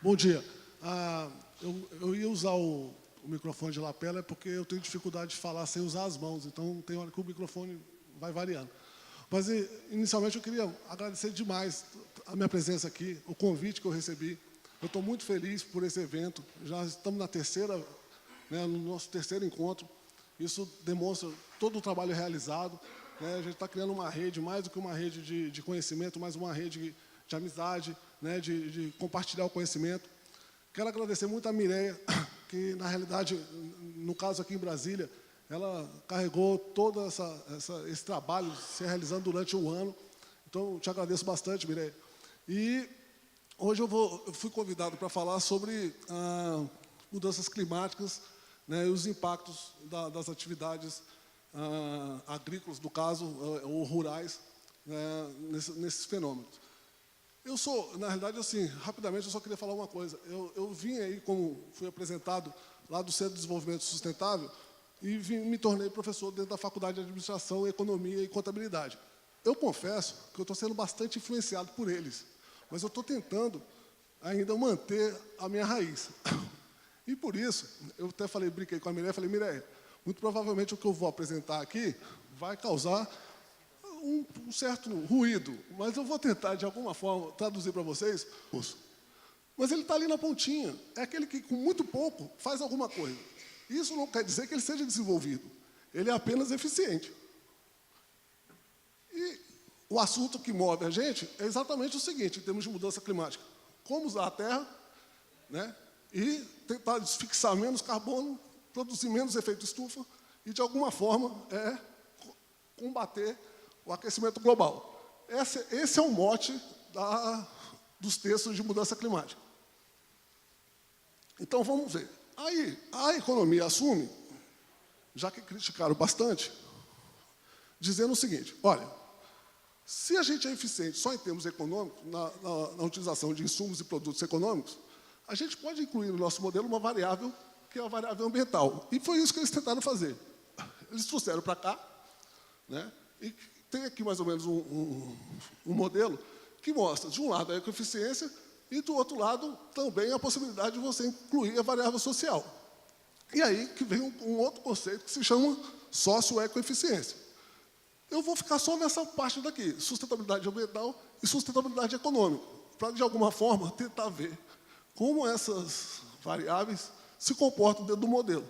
Bom dia. Eu ia usar o microfone de lapela porque eu tenho dificuldade de falar sem usar as mãos, então tem hora que o microfone vai variando. Mas, inicialmente, eu queria agradecer demais a minha presença aqui, o convite que eu recebi. Eu estou muito feliz por esse evento. Já estamos na terceira, no nosso terceiro encontro. Isso demonstra todo o trabalho realizado. A gente está criando uma rede, mais do que uma rede de conhecimento, mas uma rede de amizade, de compartilhar o conhecimento. Quero agradecer muito a Mireia, que, na realidade, no caso aqui em Brasília, ela carregou todo esse trabalho se realizando durante um ano. Então, eu te agradeço bastante, Mireia. E hoje eu fui convidado para falar sobre mudanças climáticas, e os impactos das atividades agrícolas, no caso, ou rurais, nesses fenômenos. Eu sou, na realidade, assim, rapidamente, eu só queria falar uma coisa. Eu vim aí, como fui apresentado lá do Centro de Desenvolvimento Sustentável, e me tornei professor dentro da Faculdade de Administração, Economia e Contabilidade. Eu confesso que eu estou sendo bastante influenciado por eles, mas eu estou tentando ainda manter a minha raiz. E, por isso, eu até brinquei com a Mireia, falei, Mireia, muito provavelmente o que eu vou apresentar aqui vai causar um certo ruído, mas eu vou tentar, de alguma forma, traduzir para vocês. Mas ele está ali na pontinha. É aquele que, com muito pouco, faz alguma coisa. Isso não quer dizer que ele seja desenvolvido. Ele é apenas eficiente. E o assunto que move a gente é exatamente o seguinte, em termos de mudança climática. Como usar a terra, e tentar fixar menos carbono, produzir menos efeito estufa e, de alguma forma, combater o aquecimento global. Esse é o mote dos textos de mudança climática. Então, vamos ver. Aí, a economia assume, já que criticaram bastante, dizendo o seguinte, olha, se a gente é eficiente só em termos econômicos, na utilização de insumos e produtos econômicos, a gente pode incluir no nosso modelo uma variável, que é a variável ambiental. E foi isso que eles tentaram fazer. Eles trouxeram para cá, e tem aqui mais ou menos um modelo que mostra, de um lado, a ecoeficiência e, do outro lado, também a possibilidade de você incluir a variável social. E aí que vem um outro conceito que se chama socioecoeficiência. Eu vou ficar só nessa parte daqui, sustentabilidade ambiental e sustentabilidade econômica, para, de alguma forma, tentar ver como essas variáveis se comportam dentro do modelo.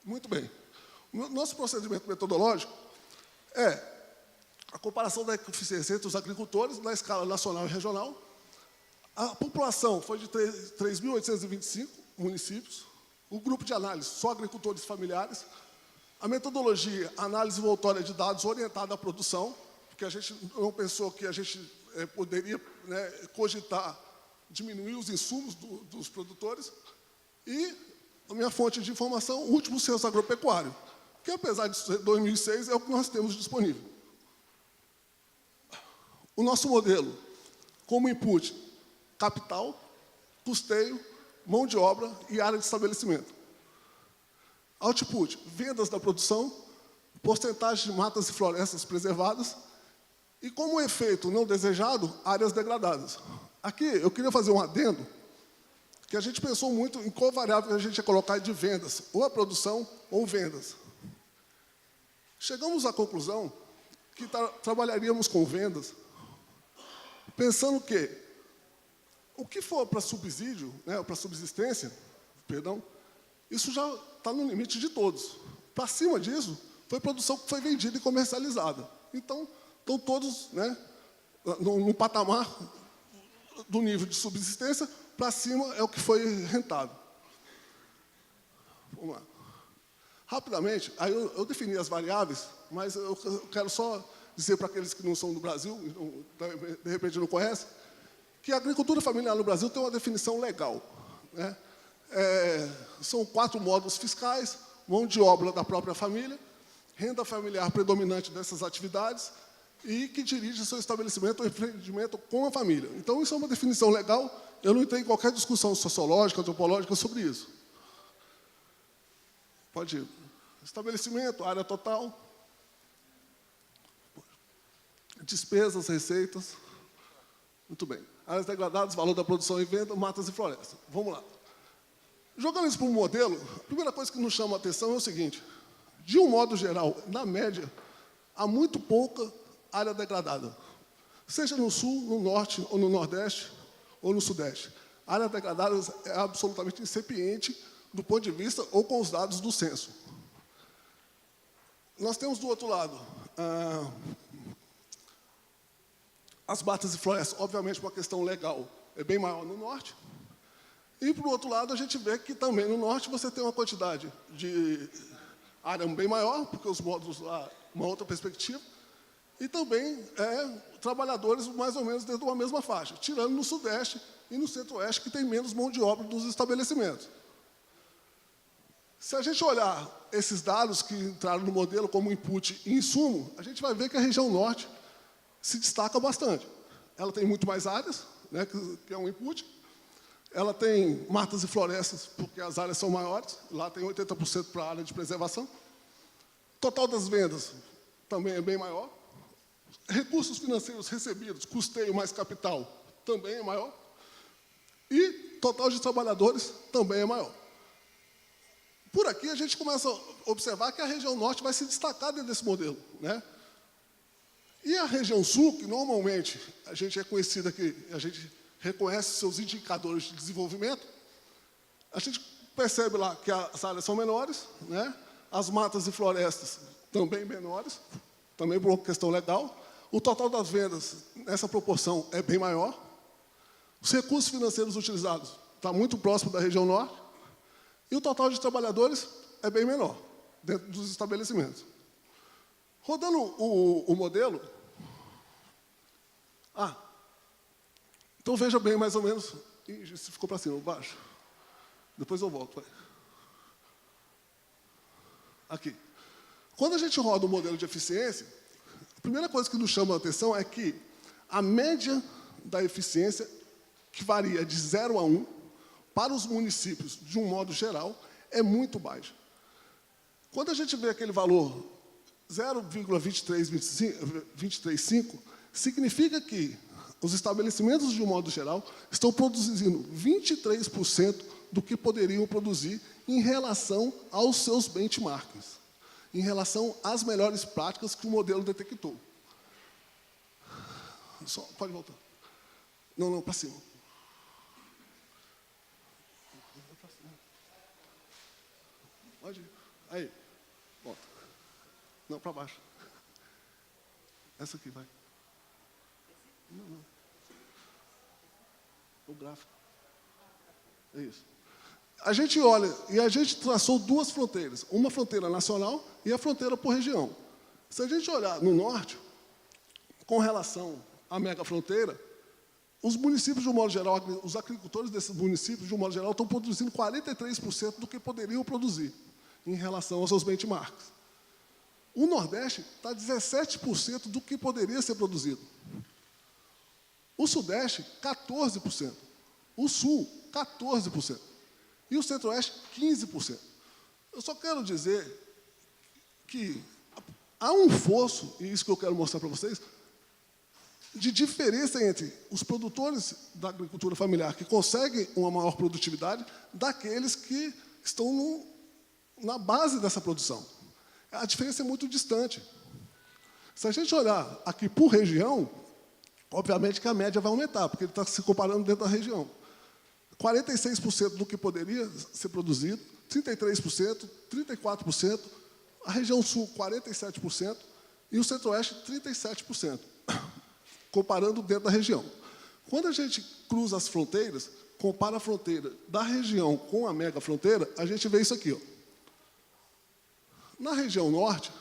Muito bem. O nosso procedimento metodológico é a comparação da eficiência entre os agricultores na escala nacional e regional. A população foi de 3.825 municípios. O grupo de análise, só agricultores familiares. A metodologia, análise envoltória de dados orientada à produção, porque a gente não pensou que a gente poderia cogitar diminuir os insumos dos produtores. E a minha fonte de informação, o último censo agropecuário, que, apesar de ser 2006, é o que nós temos disponível. O nosso modelo, como input, capital, custeio, mão de obra e área de estabelecimento. Output, vendas da produção, porcentagem de matas e florestas preservadas e, como efeito não desejado, áreas degradadas. Aqui, eu queria fazer um adendo, que a gente pensou muito em qual variável a gente ia colocar de vendas, ou a produção ou vendas. Chegamos à conclusão que trabalharíamos com vendas, pensando que o que for para subsídio, para subsistência, isso já está no limite de todos. Para cima disso, foi produção que foi vendida e comercializada. Então, estão todos no patamar do nível de subsistência, para cima é o que foi rentável. Vamos lá. Rapidamente, aí eu defini as variáveis, mas eu quero só dizer para aqueles que não são do Brasil, de repente não conhecem, que a agricultura familiar no Brasil tem uma definição legal. São 4 módulos fiscais, mão de obra da própria família, renda familiar predominante dessas atividades e que dirige seu estabelecimento ou empreendimento com a família. Então, isso é uma definição legal, eu não entrei em qualquer discussão sociológica, antropológica sobre isso. Pode ir. Estabelecimento, área total, despesas, receitas. Muito bem. áreas degradadas, valor da produção e venda, matas e florestas. Vamos lá. Jogando isso para um modelo, a primeira coisa que nos chama a atenção é o seguinte: de um modo geral, na média, há muito pouca área degradada. Seja no sul, no norte, ou no nordeste, ou no sudeste. A área degradada é absolutamente incipiente do ponto de vista ou com os dados do censo. Nós temos do outro lado as matas e florestas, obviamente, uma questão legal, é bem maior no norte. E, por outro lado, a gente vê que também no norte você tem uma quantidade de área bem maior, porque os módulos lá, uma outra perspectiva, e também trabalhadores mais ou menos dentro de uma mesma faixa, tirando no sudeste e no centro-oeste, que tem menos mão de obra dos estabelecimentos. Se a gente olhar esses dados que entraram no modelo como input e insumo, a gente vai ver que a região norte se destaca bastante. Ela tem muito mais áreas, né, que é um input. Ela tem matas e florestas, porque as áreas são maiores. Lá tem 80% para a área de preservação. O total das vendas também é bem maior. Recursos financeiros recebidos, custeio mais capital, também é maior. E total de trabalhadores também é maior. Por aqui, a gente começa a observar que a região norte vai se destacar dentro desse modelo, né? E a região sul, que normalmente a gente é conhecida que a gente reconhece seus indicadores de desenvolvimento, a gente percebe lá que as áreas são menores, né? As matas e florestas também menores, também por uma questão legal. O total das vendas, nessa proporção, é bem maior. Os recursos financeiros utilizados está muito próximo da região norte. E o total de trabalhadores é bem menor, dentro dos estabelecimentos. Rodando o modelo... então veja bem, mais ou menos... Se ficou para cima, baixo. Depois eu volto. Vai. Aqui. Quando a gente roda o modelo de eficiência, a primeira coisa que nos chama a atenção é que a média da eficiência, que varia de 0 a 1, para os municípios, de um modo geral, é muito baixa. Quando a gente vê aquele valor 0,235, significa que os estabelecimentos, de um modo geral, estão produzindo 23% do que poderiam produzir em relação aos seus benchmarks, em relação às melhores práticas que o modelo detectou. Pode voltar. Não, para cima. Pode ir. Aí. Volta. Não, para baixo. Essa aqui, vai. Não. O gráfico. É isso. A gente olha, e a gente traçou duas fronteiras. Uma fronteira nacional e a fronteira por região. Se a gente olhar no norte, com relação à mega fronteira, os municípios, de um modo geral, os agricultores desses municípios, de um modo geral, estão produzindo 43% do que poderiam produzir em relação aos seus benchmarks. O Nordeste está 17% do que poderia ser produzido. O Sudeste, 14%. O Sul, 14%. E o Centro-Oeste, 15%. Eu só quero dizer que há um fosso, e isso que eu quero mostrar para vocês, de diferença entre os produtores da agricultura familiar que conseguem uma maior produtividade daqueles que estão na base dessa produção. A diferença é muito distante. Se a gente olhar aqui por região, obviamente que a média vai aumentar, porque ele está se comparando dentro da região. 46% do que poderia ser produzido, 33%, 34%, a região sul, 47%, e o centro-oeste, 37%, comparando dentro da região. Quando a gente cruza as fronteiras, compara a fronteira da região com a mega fronteira, a gente vê isso aqui, ó. Na região norte,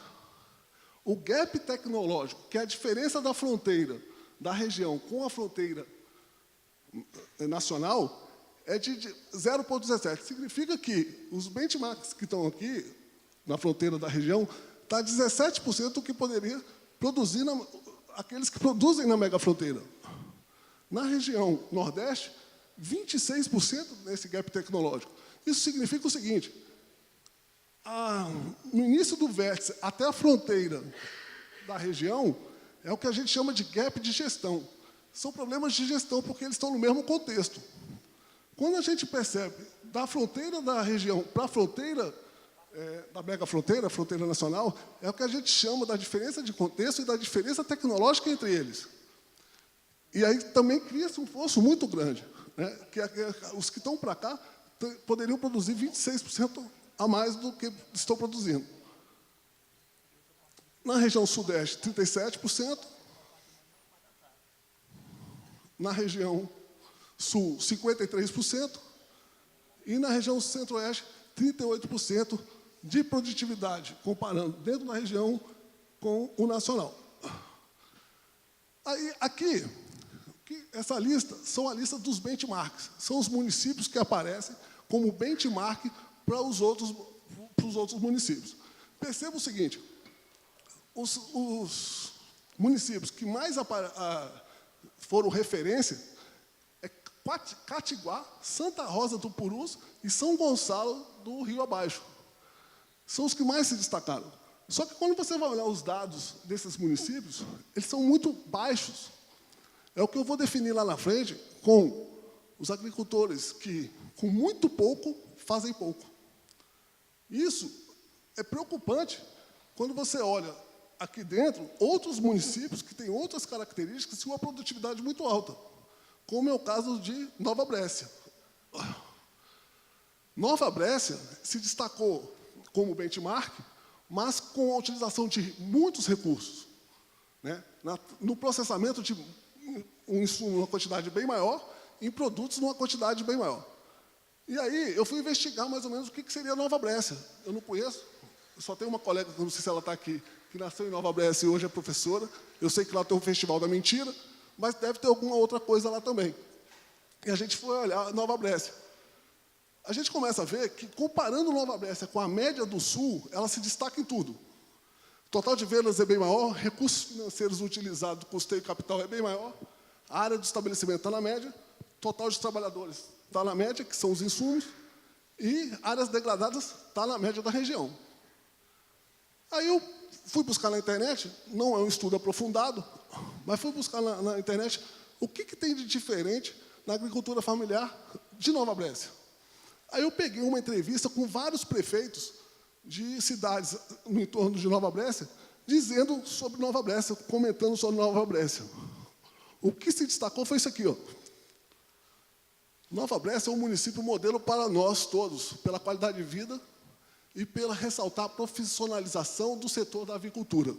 o gap tecnológico, que é a diferença da fronteira da região com a fronteira nacional, é de 0,17. Significa que os benchmarks que estão aqui, na fronteira da região, está 17% do que poderia produzir aqueles que produzem na mega fronteira. Na região Nordeste, 26% nesse gap tecnológico. Isso significa o seguinte: no início do vértice até a fronteira da região, é o que a gente chama de gap de gestão. são problemas de gestão, porque eles estão no mesmo contexto. Quando a gente percebe, da fronteira da região para a fronteira, da mega-fronteira, a fronteira nacional, é o que a gente chama da diferença de contexto e da diferença tecnológica entre eles. E aí também cria-se um fosso muito grande, né? Os que estão para cá poderiam produzir 26% a mais do que estão produzindo. Na região sudeste, 37%. Na região sul, 53%. E na região centro-oeste, 38% de produtividade, comparando dentro da região com o nacional. Aí, aqui, essa lista são a lista dos benchmarks. São os municípios que aparecem como benchmark para os outros municípios. Perceba o seguinte, os municípios que mais foram referência é Catiguá, Santa Rosa do Purus e São Gonçalo do Rio Abaixo. São os que mais se destacaram. Só que quando você vai olhar os dados desses municípios, eles são muito baixos. É o que eu vou definir lá na frente com os agricultores que, com muito pouco, fazem pouco. Isso é preocupante quando você olha aqui dentro outros municípios que têm outras características e uma produtividade muito alta, como é o caso de Nova Brécia. Nova Brécia se destacou como benchmark, mas com a utilização de muitos recursos, né? No processamento de um insumo numa quantidade bem maior, em produtos numa quantidade bem maior. E aí, eu fui investigar mais ou menos o que seria Nova Brécia. Eu não conheço, eu só tenho uma colega, não sei se ela está aqui, que nasceu em Nova Brécia e hoje é professora. Eu sei que lá tem um Festival da Mentira, mas deve ter alguma outra coisa lá também. E a gente foi olhar Nova Brécia. A gente começa a ver que, comparando Nova Brécia com a média do Sul, ela se destaca em tudo. O total de vendas é bem maior, recursos financeiros utilizados, custeio e capital é bem maior, a área do estabelecimento está na média, total de trabalhadores está na média, que são os insumos, e áreas degradadas está na média da região. Aí eu fui buscar na internet, não é um estudo aprofundado, mas fui buscar na internet o que tem de diferente na agricultura familiar de Nova Brécia. Aí eu peguei uma entrevista com vários prefeitos de cidades no entorno de Nova Brécia, dizendo sobre Nova Brécia, comentando sobre Nova Brécia. O que se destacou foi isso aqui, ó. Nova Brécia é um município modelo para nós todos, pela qualidade de vida e pela ressaltar a profissionalização do setor da avicultura.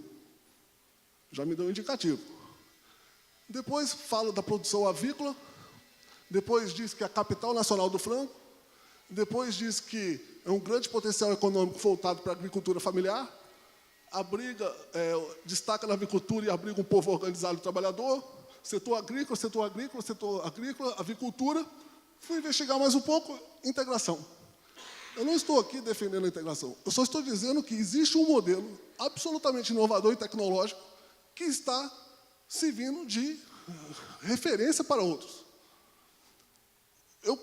Já me deu um indicativo. Depois fala da produção avícola, depois diz que é a capital nacional do frango, depois diz que é um grande potencial econômico voltado para a agricultura familiar, destaca na avicultura e abriga um povo organizado e trabalhador, setor agrícola, avicultura. Fui investigar mais um pouco, integração. Eu não estou aqui defendendo a integração, eu só estou dizendo que existe um modelo absolutamente inovador e tecnológico que está servindo de referência para outros. Eu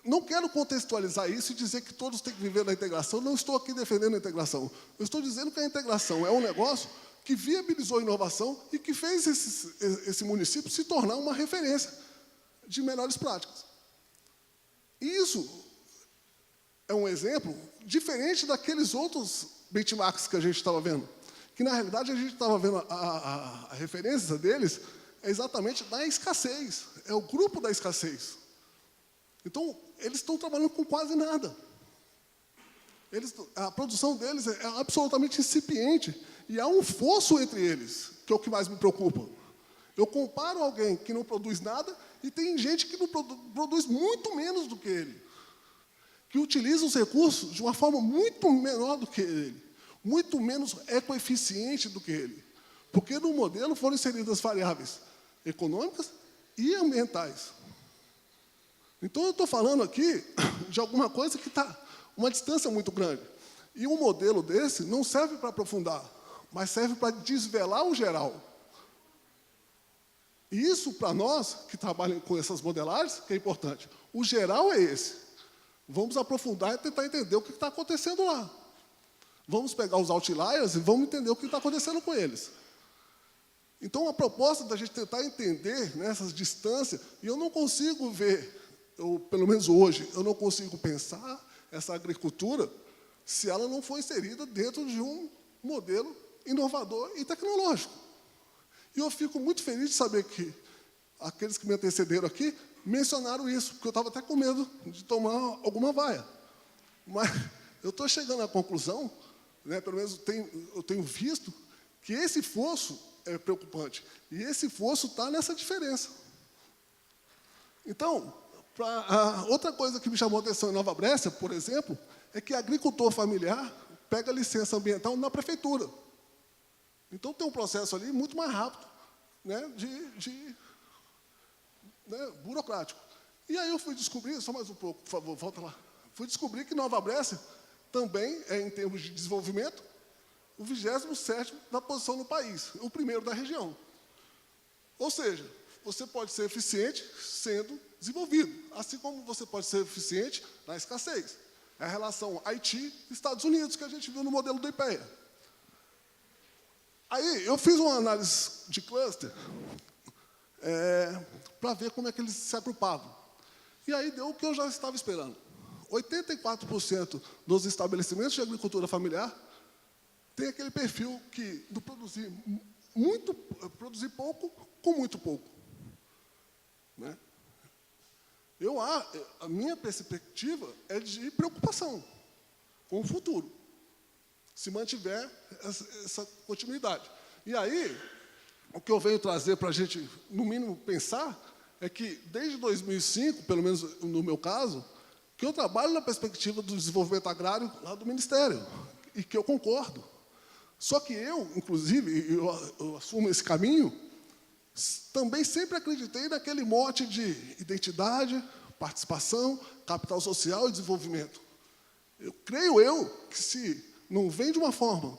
não quero contextualizar isso e dizer que todos têm que viver na integração, não estou aqui defendendo a integração. Eu estou dizendo que a integração é um negócio que viabilizou a inovação e que fez esse município se tornar uma referência de melhores práticas. E isso é um exemplo diferente daqueles outros benchmarks que a gente estava vendo, que, na realidade, a gente estava vendo a referência deles é exatamente da escassez, é o grupo da escassez. Então, eles estão trabalhando com quase nada. A produção deles é absolutamente incipiente, e há um fosso entre eles, que é o que mais me preocupa. Eu comparo alguém que não produz nada e tem gente que não produz muito menos do que ele, que utiliza os recursos de uma forma muito menor do que ele, muito menos ecoeficiente do que ele, porque no modelo foram inseridas variáveis econômicas e ambientais. Então, eu estou falando aqui de alguma coisa que está uma distância muito grande. E um modelo desse não serve para aprofundar, mas serve para desvelar o geral. E isso, para nós, que trabalham com essas modelagens, que é importante. O geral é esse. Vamos aprofundar e tentar entender o que está acontecendo lá. Vamos pegar os outliers e vamos entender o que está acontecendo com eles. Então, a proposta da gente tentar entender essas distâncias, e eu não consigo ver, pelo menos hoje, eu não consigo pensar essa agricultura se ela não for inserida dentro de um modelo inovador e tecnológico. E eu fico muito feliz de saber que aqueles que me antecederam aqui mencionaram isso, porque eu estava até com medo de tomar alguma vaia. Mas eu estou chegando à conclusão, pelo menos eu tenho visto, que esse fosso é preocupante. E esse fosso está nessa diferença. Então, outra coisa que me chamou a atenção em Nova Brécia, por exemplo, é que agricultor familiar pega licença ambiental na prefeitura. Então, tem um processo ali muito mais rápido, burocrático. E aí eu fui descobrir, só mais um pouco, por favor, volta lá. Fui descobrir que Nova Brécia também é, em termos de desenvolvimento, o 27º da posição no país, o primeiro da região. Ou seja, você pode ser eficiente sendo desenvolvido, assim como você pode ser eficiente na escassez. É a relação Haiti e Estados Unidos, que a gente viu no modelo do IPEA. Aí, eu fiz uma análise de cluster para ver como é que eles se agrupavam. E aí deu o que eu já estava esperando. 84% dos estabelecimentos de agricultura familiar tem aquele perfil do produzir pouco com muito pouco. A minha perspectiva é de preocupação com o futuro, se mantiver essa continuidade. E aí, o que eu venho trazer para a gente, no mínimo, pensar, é que, desde 2005, pelo menos no meu caso, que eu trabalho na perspectiva do desenvolvimento agrário lá do Ministério, e que eu concordo. Só que eu, inclusive, eu assumo esse caminho, também sempre acreditei naquele mote de identidade, participação, capital social e desenvolvimento. Creio que se não vem de uma forma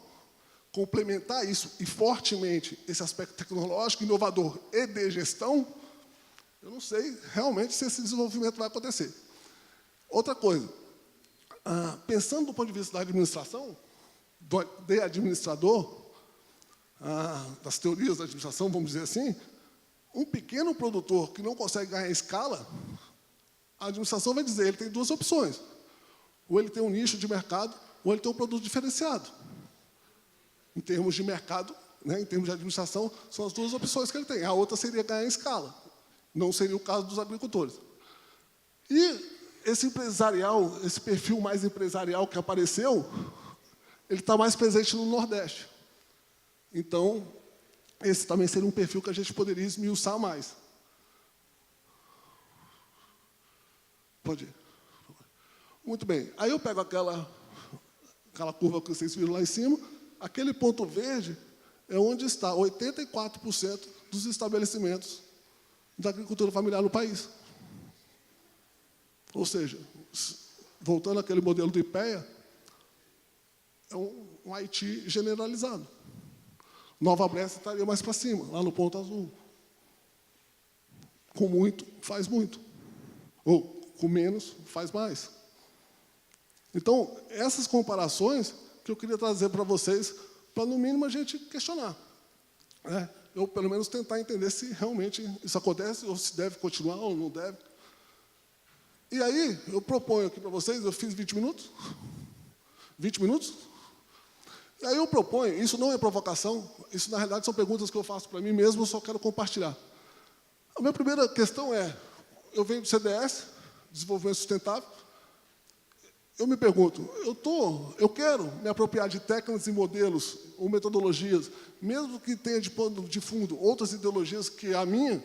complementar isso, e fortemente, esse aspecto tecnológico, inovador e de gestão, eu não sei realmente se esse desenvolvimento vai acontecer. Outra coisa, pensando do ponto de vista da administração, de administrador, das teorias da administração, vamos dizer assim, um pequeno produtor que não consegue ganhar escala, a administração vai dizer, ele tem duas opções. Ou ele tem um nicho de mercado, ou ele tem um produto diferenciado. Em termos de mercado, em termos de administração, são as duas opções que ele tem. A outra seria ganhar escala. Não seria o caso dos agricultores. E esse empresarial, esse perfil mais empresarial que apareceu, ele está mais presente no Nordeste. Então, esse também seria um perfil que a gente poderia esmiuçar mais. Pode ir. Muito bem. Aí eu pego aquela curva que vocês viram lá em cima, aquele ponto verde é onde está 84% dos estabelecimentos da agricultura familiar no país. Ou seja, voltando àquele modelo do IPEA, é um Haiti generalizado. Nova Brécia estaria mais para cima, lá no ponto azul. Com muito, faz muito. Ou com menos, faz mais. Então, essas comparações que eu queria trazer para vocês, para, no mínimo, a gente questionar. Eu, pelo menos, tentar entender se realmente isso acontece, ou se deve continuar, ou não deve. E aí, eu proponho aqui para vocês, eu fiz 20 minutos? 20 minutos? E aí eu proponho, isso não é provocação, isso, na realidade, são perguntas que eu faço para mim mesmo, eu só quero compartilhar. A minha primeira questão é, eu venho do CDS, Desenvolvimento Sustentável, eu me pergunto, eu quero me apropriar de técnicas e modelos ou metodologias, mesmo que tenha de pano de fundo outras ideologias que a minha.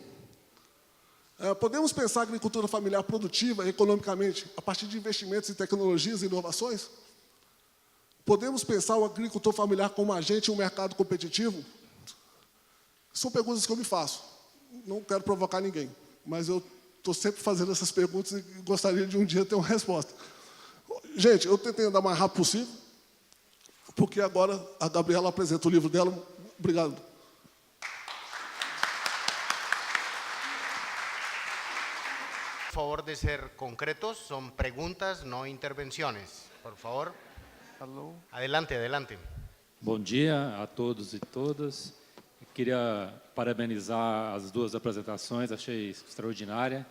Podemos pensar a agricultura familiar produtiva economicamente a partir de investimentos em tecnologias e inovações? Podemos pensar o agricultor familiar como agente em um mercado competitivo? São perguntas que eu me faço. Não quero provocar ninguém, mas eu estou sempre fazendo essas perguntas e gostaria de um dia ter uma resposta. Gente, eu tentei andar o mais rápido possível, porque agora a Gabriela apresenta o livro dela. Obrigado. Por favor de ser concretos, son preguntas, no intervenciones. Por favor. Alô. Adelante, adelante. Bom dia a todos e todas. Queria parabenizar as duas apresentações, achei extraordinária.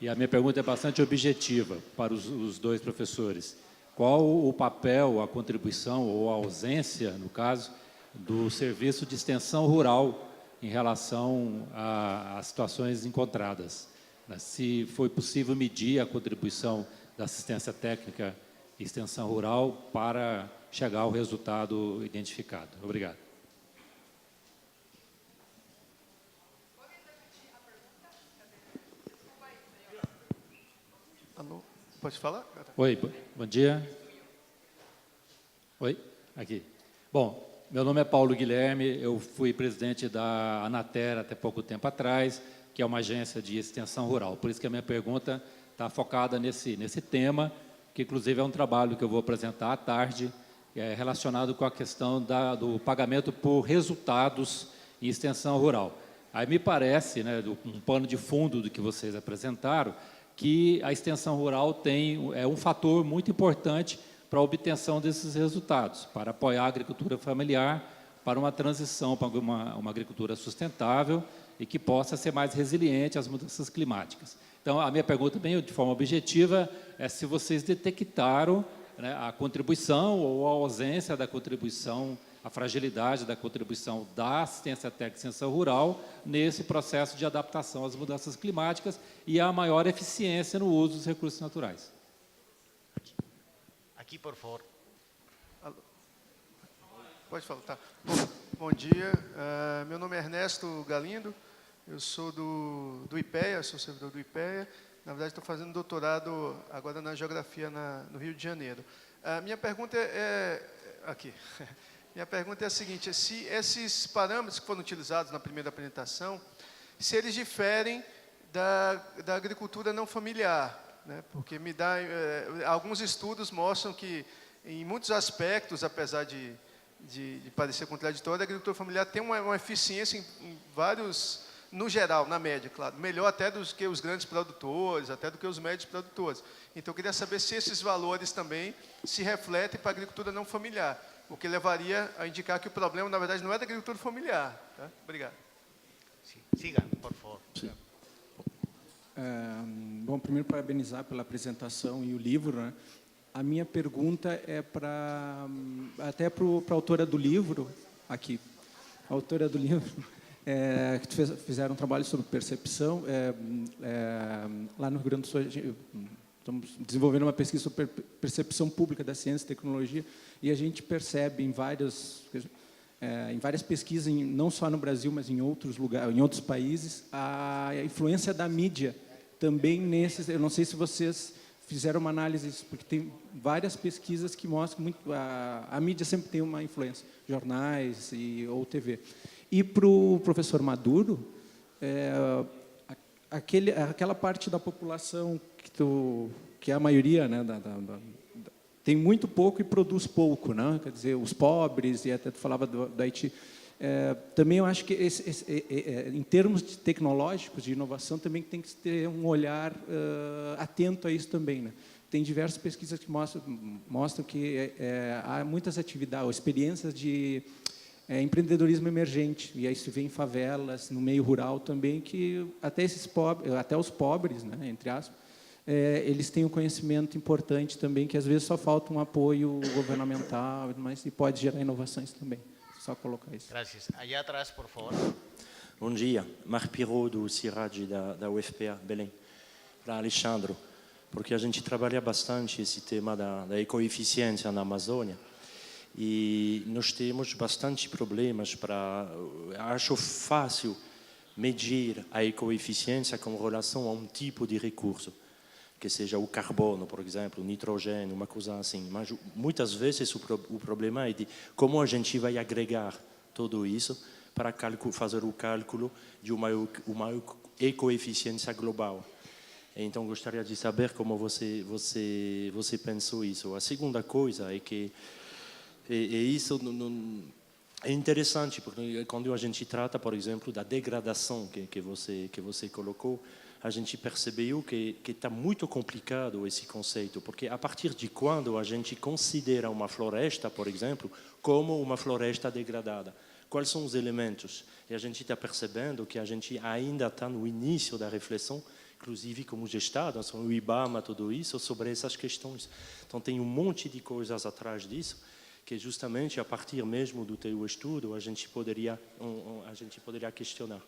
E a minha pergunta é bastante objetiva para os dois professores. Qual o papel, a contribuição ou a ausência, no caso, do serviço de extensão rural em relação às situações encontradas? Se foi possível medir a contribuição da assistência técnica e extensão rural para chegar ao resultado identificado. Obrigado. Alô, pode falar? Oi, bom dia. Oi, aqui. Bom, meu nome é Paulo Guilherme, eu fui presidente da Anaterra até pouco tempo atrás, que é uma agência de extensão rural. Por isso que a minha pergunta está focada nesse tema, que inclusive é um trabalho que eu vou apresentar à tarde, relacionado com a questão do pagamento por resultados em extensão rural. Aí me parece, né, um pano de fundo do que vocês apresentaram, que a extensão rural é um fator muito importante para a obtenção desses resultados, para apoiar a agricultura familiar, para uma transição para uma agricultura sustentável e que possa ser mais resiliente às mudanças climáticas. Então, a minha pergunta, bem de forma objetiva, é se vocês detectaram, né, a contribuição ou a ausência da contribuição, a fragilidade da contribuição da assistência técnica e extensão rural nesse processo de adaptação às mudanças climáticas e a maior eficiência no uso dos recursos naturais. Aqui, por favor. Alô. Pode falar, tá. Bom dia, meu nome é Ernesto Galindo, eu sou do IPEA, sou servidor do IPEA. Na verdade, estou fazendo doutorado agora na Geografia no Rio de Janeiro. Minha pergunta aqui. Minha pergunta é a seguinte: se esses parâmetros que foram utilizados na primeira apresentação, se eles diferem da agricultura não familiar, né? Porque alguns estudos mostram que, em muitos aspectos, apesar de parecer contraditório, a agricultura familiar tem uma eficiência em vários, no geral, na média, claro, melhor até do que os grandes produtores, até do que os médios produtores. Então, eu queria saber se esses valores também se refletem para a agricultura não familiar, o que levaria a indicar que o problema, na verdade, não é da agricultura familiar. Tá? Obrigado. Siga, por favor. Bom, primeiro, parabenizar pela apresentação e o livro, né? A minha pergunta é até para a autora do livro, aqui, a autora do livro, que fizeram um trabalho sobre percepção. Lá no Rio Grande do Sul, estamos desenvolvendo uma pesquisa sobre percepção pública da ciência e tecnologia, e a gente percebe em várias pesquisas, não só no Brasil, mas em outros lugares, em outros países, a influência da mídia também nesses. Eu não sei se vocês fizeram uma análise, porque tem várias pesquisas que mostram muito a mídia sempre tem uma influência, jornais ou TV. E para o professor Maduro, aquela parte da população que é a maioria, né, tem muito pouco e produz pouco, né? Quer dizer, os pobres, e até tu falava do Haiti. Também eu acho que, em termos tecnológicos, de inovação, também tem que ter um olhar atento a isso também, né? Tem diversas pesquisas que mostram que há muitas atividades, ou experiências de empreendedorismo emergente, e aí se vê em favelas, no meio rural também, que até os pobres, né, entre aspas, eles têm um conhecimento importante também, que às vezes só falta um apoio governamental, mas e pode gerar inovações também. Só colocar isso. Gracias. Allá atrás, por favor. Bom dia, Marc Pirot, do CIRAD da UFPA, Belém. Para Alexandre, porque a gente trabalha bastante esse tema da ecoeficiência na Amazônia, e nós temos bastante problemas acho fácil medir a ecoeficiência com relação a um tipo de recurso, que seja o carbono, por exemplo, o nitrogênio, uma coisa assim. Mas muitas vezes o problema é de como a gente vai agregar tudo isso para fazer o cálculo de uma ecoeficiência global. Então, gostaria de saber como você pensou isso. A segunda coisa é que isso é interessante, porque quando a gente trata, por exemplo, da degradação que você colocou, a gente percebeu que está muito complicado esse conceito, porque a partir de quando a gente considera uma floresta, por exemplo, como uma floresta degradada? quais são os elementos. E a gente está percebendo que a gente ainda está no início da reflexão, inclusive como gestado, o IBAMA, tudo isso, sobre essas questões. Então, tem um monte de coisas atrás disso, que justamente a partir mesmo do teu estudo a gente poderia questionar.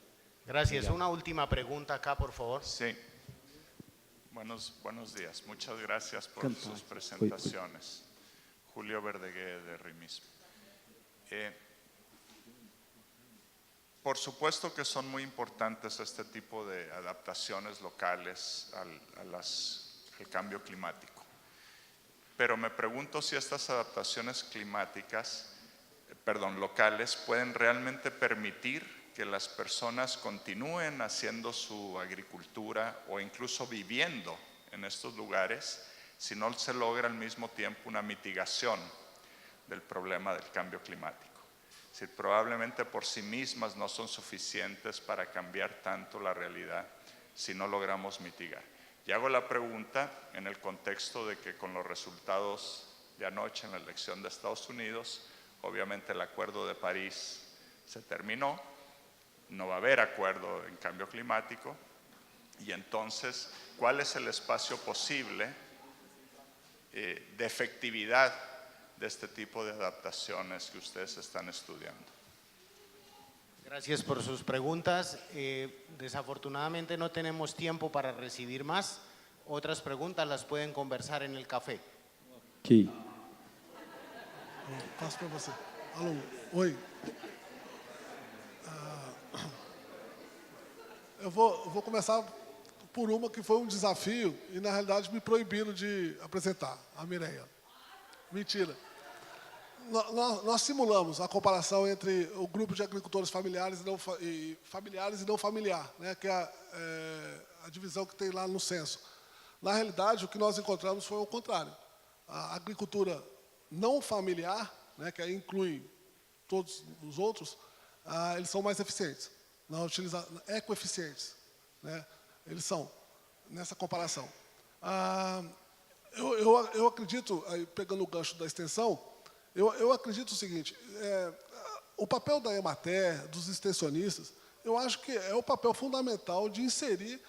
Gracias. Una última pregunta acá, por favor. Sí. Buenos días. Muchas gracias por sus presentaciones. Julio Verdeguer, de RIMISM. Por supuesto que son muy importantes este tipo de adaptaciones locales al cambio climático. Pero me pregunto si estas adaptaciones locales pueden realmente permitir que las personas continúen haciendo su agricultura o incluso viviendo en estos lugares si no se logra al mismo tiempo una mitigación del problema del cambio climático. Es decir, probablemente por sí mismas no son suficientes para cambiar tanto la realidad si no logramos mitigar. Y hago la pregunta en el contexto de que con los resultados de anoche en la elección de Estados Unidos, obviamente el Acuerdo de París se terminó, no va a haber acuerdo en cambio climático, y entonces, ¿cuál es el espacio posible de efectividad de este tipo de adaptaciones que ustedes están estudiando? Gracias por sus preguntas. Desafortunadamente no tenemos tiempo para recibir más. Otras preguntas las pueden conversar en el café. Ok. Passo para você. Alô, oi. Eu vou começar por uma que foi um desafio e, na realidade, me proibiram de apresentar, a Mireia. Mentira. Nós simulamos a comparação entre o grupo de agricultores familiares e não familiar, né, que é a divisão que tem lá no censo. Na realidade, o que nós encontramos foi o contrário. A agricultura não familiar, né, que aí inclui todos os outros, eles são mais eficientes, ecoeficientes, né, eles são, nessa comparação. Eu acredito, aí, pegando o gancho da extensão, eu acredito o seguinte, o papel da Emater, dos extensionistas, eu acho que é o papel fundamental de inserir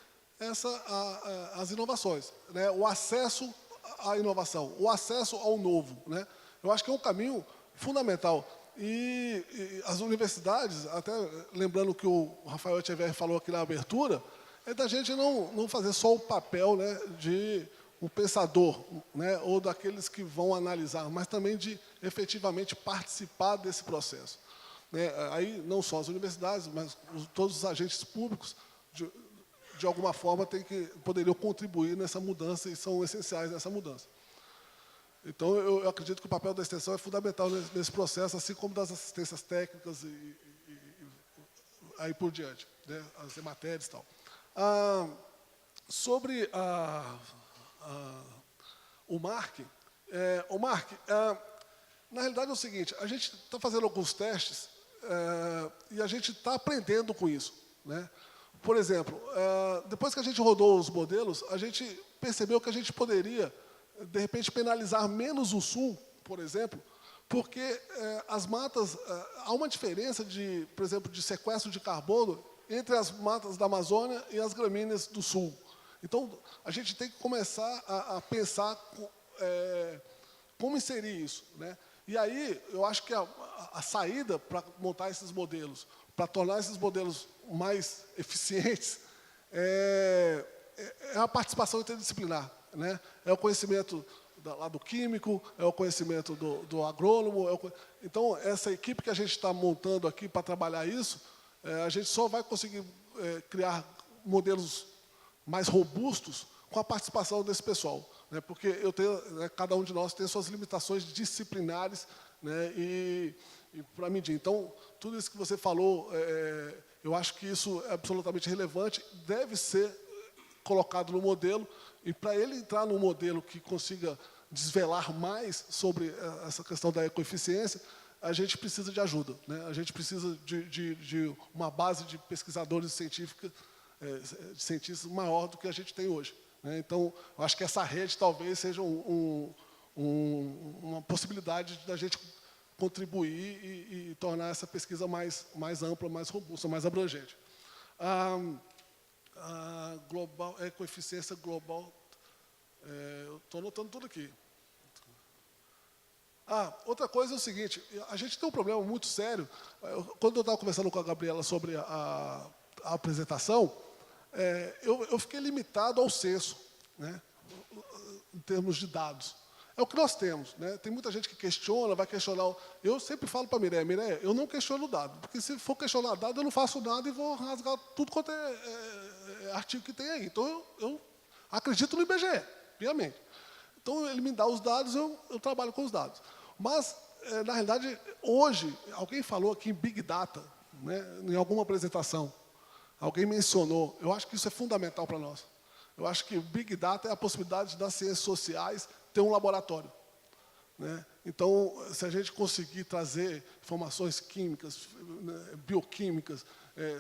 as inovações, né? O acesso à inovação, o acesso ao novo, né? Eu acho que é um caminho fundamental. E as universidades, até lembrando o que o Rafael Echeverri falou aqui na abertura, é da gente não fazer só o papel, né, de um pensador, né, ou daqueles que vão analisar, mas também de efetivamente participar desse processo, né? Aí não só as universidades, mas todos os agentes públicos, de alguma forma, poderiam contribuir nessa mudança e são essenciais nessa mudança. Então, eu acredito que o papel da extensão é fundamental nesse processo, assim como das assistências técnicas e aí por diante, né, as matérias e tal. Sobre o Marc, na realidade é o seguinte, a gente está fazendo alguns testes e a gente está aprendendo com isso, né? Por exemplo, depois que a gente rodou os modelos, a gente percebeu que a gente poderia, de repente, penalizar menos o sul, por exemplo, porque as matas, há uma diferença, por exemplo, de sequestro de carbono entre as matas da Amazônia e as gramíneas do sul. Então, a gente tem que começar a pensar como inserir isso, né? E aí, eu acho que a saída para montar esses modelos, para tornar esses modelos mais eficientes, é a participação interdisciplinar, né? É o conhecimento lá do químico, é o conhecimento do agrônomo. Então, essa equipe que a gente está montando aqui para trabalhar isso, a gente só vai conseguir criar modelos mais robustos com a participação desse pessoal, né? Porque cada um de nós tem suas limitações disciplinares, né? E para medir. Então, tudo isso que você falou, eu acho que isso é absolutamente relevante, deve ser colocado no modelo, e para ele entrar num modelo que consiga desvelar mais sobre essa questão da ecoeficiência, a gente precisa de ajuda, né? A gente precisa de uma base de pesquisadores científicos, de cientistas maior do que a gente tem hoje, né? Então, eu acho que essa rede talvez seja uma possibilidade da gente contribuir e tornar essa pesquisa mais ampla, mais robusta, mais abrangente. Ecoeficiência global, eu estou anotando tudo aqui. Outra coisa é o seguinte, a gente tem um problema muito sério. Quando eu estava conversando com a Gabriela sobre a apresentação, eu fiquei limitado ao censo, né, em termos de dados. É o que nós temos, né? Tem muita gente que questiona, vai questionar. Eu sempre falo para a Mireia, eu não questiono o dado, porque se for questionar dado, eu não faço nada e vou rasgar tudo quanto é artigo que tem aí. Então, eu acredito no IBGE, piamente. Então, ele me dá os dados, eu trabalho com os dados. Mas, na realidade, hoje, alguém falou aqui em Big Data, né, em alguma apresentação, alguém mencionou, eu acho que isso é fundamental para nós. Eu acho que o Big Data é a possibilidade das ciências sociais ter um laboratório, né? Então, se a gente conseguir trazer informações químicas, bioquímicas,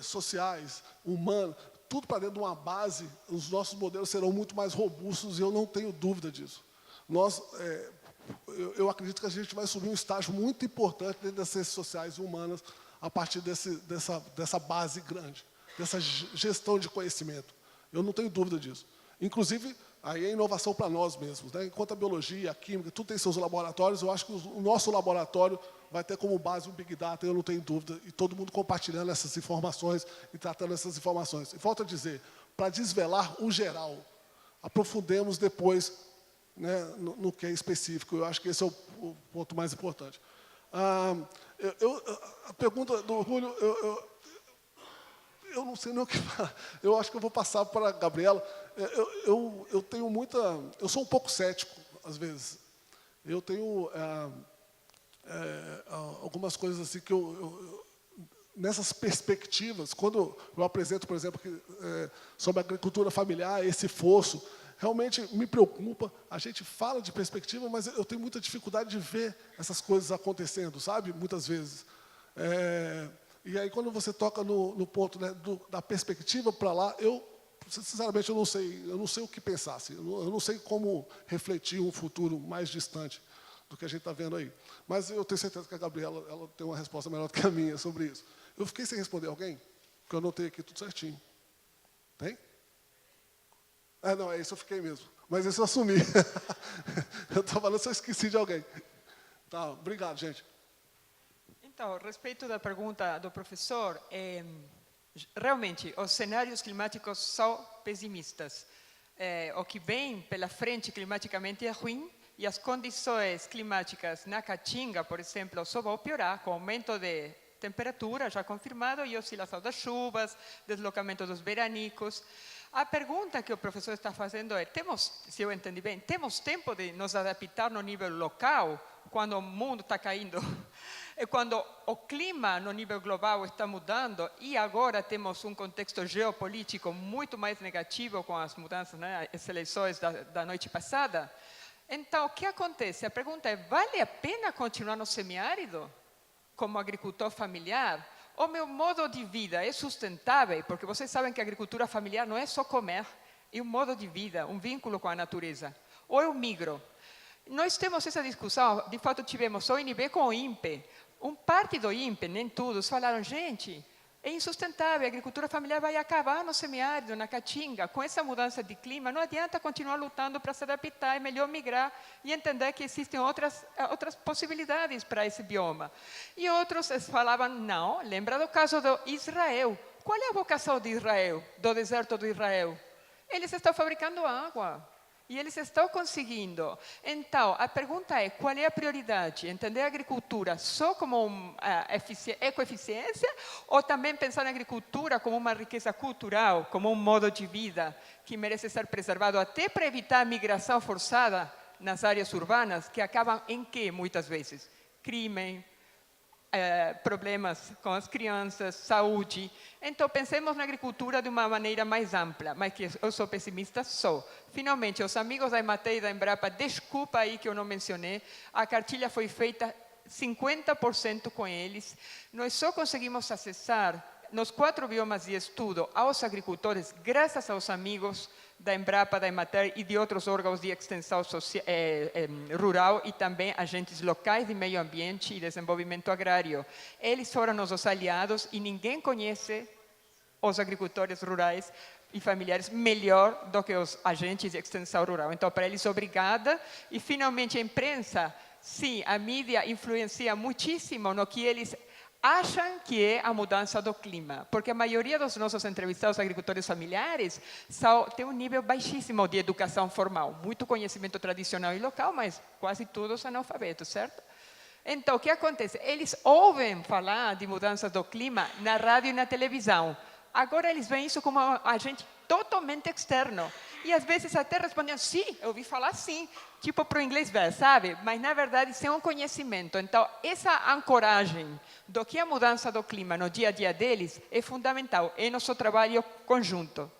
sociais, humanas, tudo para dentro de uma base, os nossos modelos serão muito mais robustos e eu não tenho dúvida disso. Eu acredito que a gente vai subir um estágio muito importante dentro das ciências sociais e humanas a partir dessa base grande, dessa gestão de conhecimento. Eu não tenho dúvida disso. Inclusive, aí é inovação para nós mesmos, né? Enquanto a biologia, a química, tudo tem seus laboratórios, eu acho que o nosso laboratório vai ter como base o Big Data, eu não tenho dúvida, e todo mundo compartilhando essas informações e tratando essas informações. E volto a dizer, para desvelar o geral, aprofundemos depois, né, no que é específico. Eu acho que esse é o ponto mais importante. A pergunta do Orgulho, eu não sei nem o que falar. Eu acho que eu vou passar para a Gabriela. Eu tenho muita... Eu sou um pouco cético, às vezes. Eu tenho algumas coisas assim que nessas perspectivas, quando eu apresento, por exemplo, sobre a agricultura familiar, esse fosso, realmente me preocupa. A gente fala de perspectiva, mas eu tenho muita dificuldade de ver essas coisas acontecendo, sabe? Muitas vezes. E aí, quando você toca no ponto, né, da perspectiva para lá, sinceramente, eu não sei o que pensar. Assim, eu não sei como refletir um futuro mais distante do que a gente está vendo aí. Mas eu tenho certeza que a Gabriela ela tem uma resposta melhor do que a minha sobre isso. Eu fiquei sem responder alguém, porque eu anotei aqui tudo certinho. Tem? Não, é isso, eu fiquei mesmo. Mas isso eu assumi. Eu estava falando, só esqueci de alguém. Tá, obrigado, gente. Então, a respeito da pergunta do professor, realmente, os cenários climáticos são pessimistas. O que vem pela frente climaticamente é ruim e as condições climáticas na Caatinga, por exemplo, só vão piorar com aumento de temperatura, já confirmado, e oscilação das chuvas, deslocamento dos veranicos. A pergunta que o professor está fazendo é, se eu entendi bem, temos tempo de nos adaptar no nível local, quando o mundo está caindo? É quando o clima no nível global está mudando e agora temos um contexto geopolítico muito mais negativo com as mudanças, né, as eleições da noite passada. Então, o que acontece? A pergunta é, vale a pena continuar no semiárido como agricultor familiar? O meu modo de vida é sustentável? Porque vocês sabem que a agricultura familiar não é só comer, é um modo de vida, um vínculo com a natureza. Ou eu migro? Nós temos essa discussão, de fato tivemos o INB com o INPE. Parte do INPE, nem todos, falaram, gente, é insustentável, a agricultura familiar vai acabar no semiárido, na Caatinga. Com essa mudança de clima, não adianta continuar lutando para se adaptar, é melhor migrar e entender que existem outras possibilidades para esse bioma. E outros falavam, não, lembra do caso do Israel. Qual é a vocação de Israel, do deserto do Israel? Eles estão fabricando água. E eles estão conseguindo. Então, a pergunta é, qual é a prioridade? Entender a agricultura só como ecoeficiência ou também pensar na agricultura como uma riqueza cultural, como um modo de vida que merece ser preservado até para evitar a migração forçada nas áreas urbanas, que acabam em quê, muitas vezes? Crime, problemas com as crianças, saúde. Então, pensemos na agricultura de uma maneira mais ampla, mas que eu sou pessimista, sou. Finalmente, os amigos da EMATEI e da Embrapa, desculpa aí que eu não mencionei, a cartilha foi feita 50% com eles. Nós só conseguimos acessar nos 4 biomas de estudo aos agricultores graças aos amigos da Embrapa, da Emater e de outros órgãos de extensão rural e também agentes locais de meio ambiente e desenvolvimento agrário. Eles foram nossos aliados e ninguém conhece os agricultores rurais e familiares melhor do que os agentes de extensão rural. Então, para eles, obrigada. E, finalmente, a imprensa, sim, a mídia influencia muitíssimo no que eles acham que é a mudança do clima, porque a maioria dos nossos entrevistados agricultores familiares tem um nível baixíssimo de educação formal, muito conhecimento tradicional e local, mas quase todos analfabetos, certo? Então, o que acontece? Eles ouvem falar de mudanças do clima na rádio e na televisão. Agora eles veem isso como um agente totalmente externo. E às vezes até respondem, sim, eu ouvi falar sim, tipo para o inglês ver, sabe? Mas na verdade isso é um conhecimento. Então, essa ancoragem do que é a mudança do clima no dia a dia deles é fundamental, é nosso trabalho conjunto.